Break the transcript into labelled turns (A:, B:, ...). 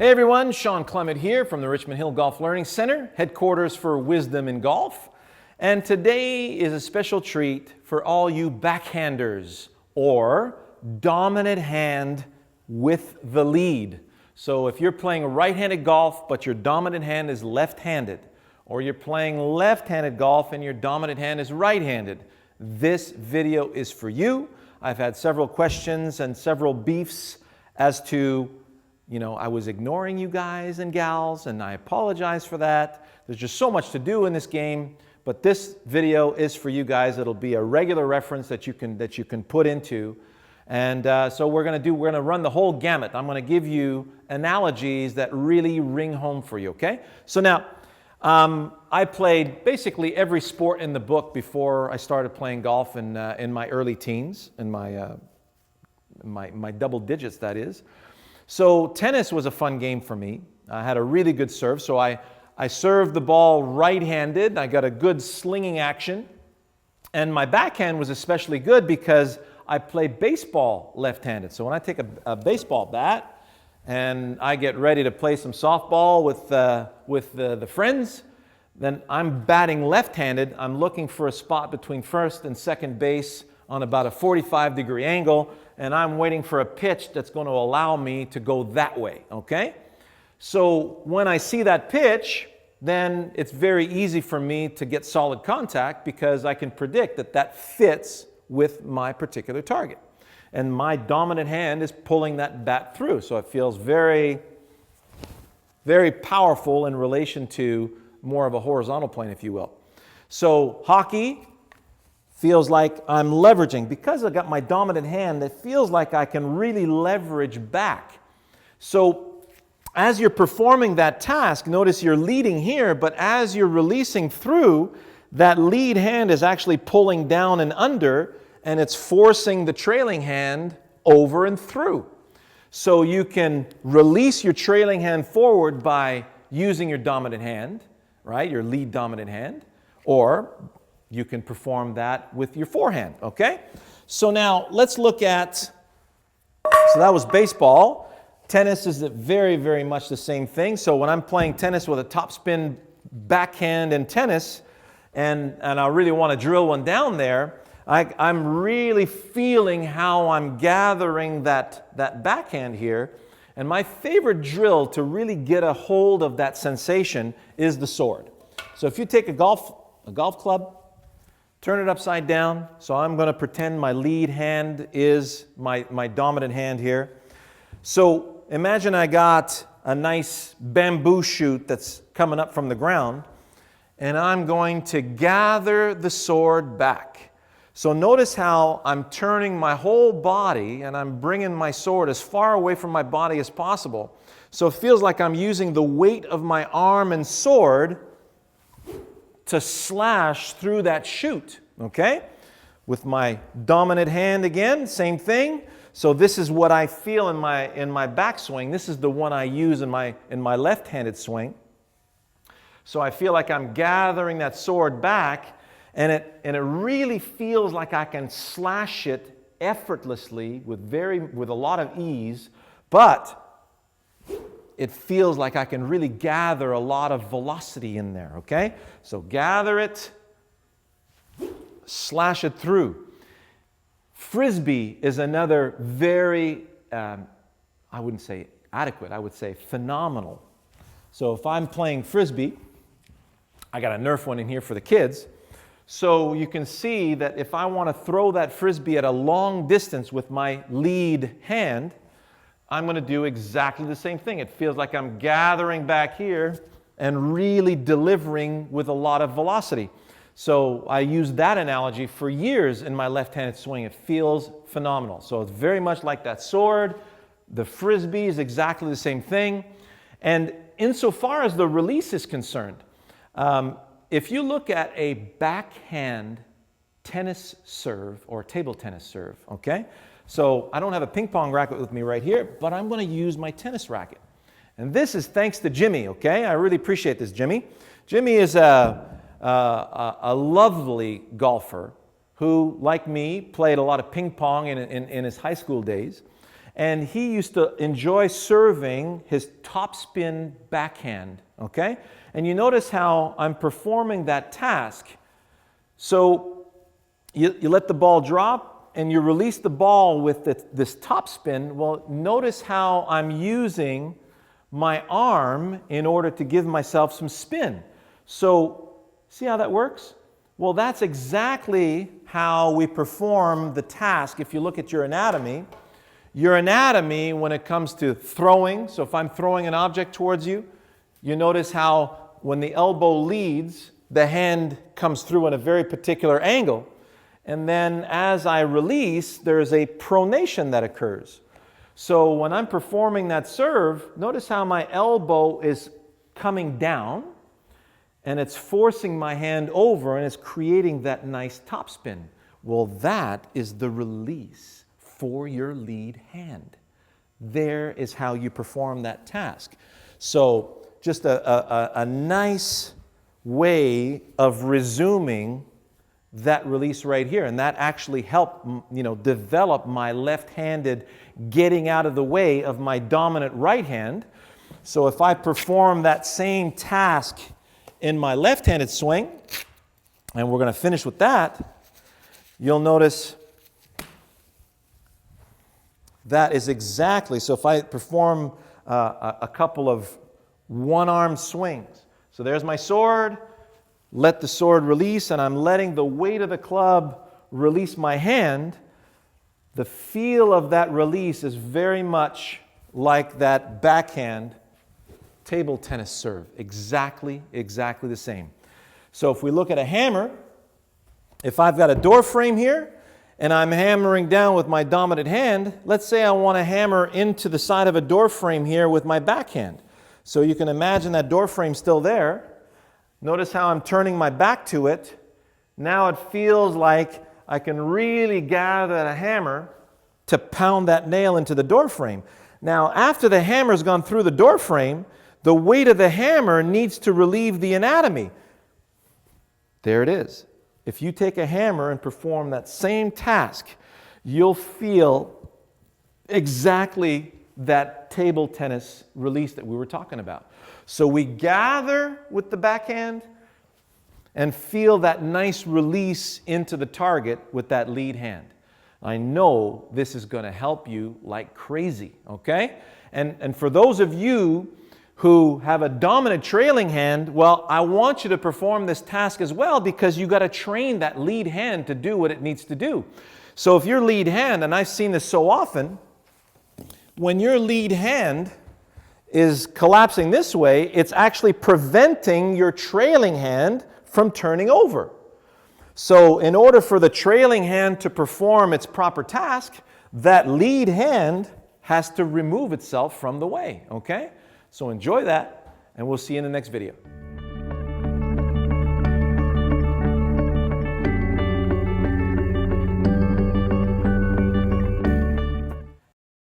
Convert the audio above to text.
A: Hey everyone, Shawn Clement here from the Richmond Hill Golf Learning Center, headquarters for wisdom in golf. And today is a special treat for all you backhanders or dominant hand with the lead. So if you're playing right-handed golf but your dominant hand is left-handed, or you're playing left-handed golf and your dominant hand is right-handed, this video is for you. I've had several questions and several beefs as to I was ignoring you guys and gals, and I apologize for that. There's just so much to do in this game, but this video is for you guys. It'll be a regular reference that you can put into, and so we're going to run the whole gamut. I'm going to give you analogies that really ring home for you. Okay? So now, I played basically every sport in the book before I started playing golf in my early teens, in my double digits, that is. So tennis was a fun game for me. I had a really good serve, so I served the ball right-handed. I got a good slinging action. And my backhand was especially good because I play baseball left-handed. So when I take a baseball bat and I get ready to play some softball with the friends, then I'm batting left-handed. I'm looking for a spot between first and second base on about a 45-degree angle, and I'm waiting for a pitch that's going to allow me to go that way, okay? So when I see that pitch, then it's very easy for me to get solid contact because I can predict that that fits with my particular target. And my dominant hand is pulling that bat through, so it feels very, very powerful in relation to more of a horizontal plane, if you will. So hockey feels like I'm leveraging. Because I got my dominant hand, it feels like I can really leverage back. So as you're performing that task, notice you're leading here, but as you're releasing through, that lead hand is actually pulling down and under, and it's forcing the trailing hand over and through. So you can release your trailing hand forward by using your dominant hand, right? Your lead dominant hand, or you can perform that with your forehand, okay? So now let's look at, so that was baseball. Tennis is very, very much the same thing. So when I'm playing tennis with a topspin backhand in tennis, and I really want to drill one down there, I'm really feeling how I'm gathering that backhand here. And my favorite drill to really get a hold of that sensation is the sword. So if you take a golf club, turn it upside down. So I'm going to pretend my lead hand is my dominant hand here. So imagine I got a nice bamboo shoot that's coming up from the ground, and I'm going to gather the sword back. So notice how I'm turning my whole body and I'm bringing my sword as far away from my body as possible. So it feels like I'm using the weight of my arm and sword to slash through that shoot, okay? With my dominant hand again, same thing. So this is what I feel in my backswing. This is the one I use in my left-handed swing. So I feel like I'm gathering that sword back, and it really feels like I can slash it effortlessly with a lot of ease, but it feels like I can really gather a lot of velocity in there, okay? So gather it, slash it through. Frisbee is another very, I wouldn't say adequate, I would say phenomenal. So if I'm playing Frisbee, I got a Nerf one in here for the kids. So you can see that if I want to throw that Frisbee at a long distance with my lead hand, I'm going to do exactly the same thing. It feels like I'm gathering back here and really delivering with a lot of velocity. So I used that analogy for years in my left-handed swing. It feels phenomenal. So it's very much like that sword. The Frisbee is exactly the same thing. And insofar as the release is concerned, if you look at a backhand tennis serve or table tennis serve, okay? So I don't have a ping pong racket with me right here, but I'm going to use my tennis racket. And this is thanks to Jimmy, okay? I really appreciate this, Jimmy. Jimmy is a lovely golfer who, like me, played a lot of ping pong in his high school days. and he used to enjoy serving his topspin backhand, okay? And you notice how I'm performing that task. So you let the ball drop and you release the ball with this topspin. Well, notice how I'm using my arm in order to give myself some spin. So see how that works? Well, that's exactly how we perform the task. If you look at your anatomy when it comes to throwing, so if I'm throwing an object towards you, you notice how when the elbow leads, the hand comes through in a very particular angle. And then as I release, there's a pronation that occurs. So when I'm performing that serve, notice how my elbow is coming down and it's forcing my hand over and it's creating that nice topspin. Well, that is the release for your lead hand. There is how you perform that task. So just a nice way of resuming that release right here. And that actually helped, develop my left-handed getting out of the way of my dominant right hand. So if I perform that same task in my left-handed swing, and we're going to finish with that, you'll notice that is exactly, so if I perform a couple of one-arm swings. So there's my sword, let the sword release, and I'm letting the weight of the club release my hand. The feel of that release is very much like that backhand table tennis serve. Exactly the same. So if we look at a hammer, if I've got a door frame here and I'm hammering down with my dominant hand, let's say I want to hammer into the side of a door frame here with my backhand. So you can imagine that door frame still there. Notice how I'm turning my back to it. Now it feels like I can really gather a hammer to pound that nail into the door frame. Now, after the hammer's gone through the door frame, the weight of the hammer needs to relieve the anatomy. There it is. If you take a hammer and perform that same task, you'll feel exactly that table tennis release that we were talking about. So we gather with the backhand and feel that nice release into the target with that lead hand. I know this is going to help you like crazy, okay? And for those of you who have a dominant trailing hand, well, I want you to perform this task as well, because you got to train that lead hand to do what it needs to do. So if your lead hand, and I've seen this so often, when your lead hand is collapsing this way, it's actually preventing your trailing hand from turning over. So in order for the trailing hand to perform its proper task, that lead hand has to remove itself from the way, okay? So enjoy that, and we'll see you in the next video.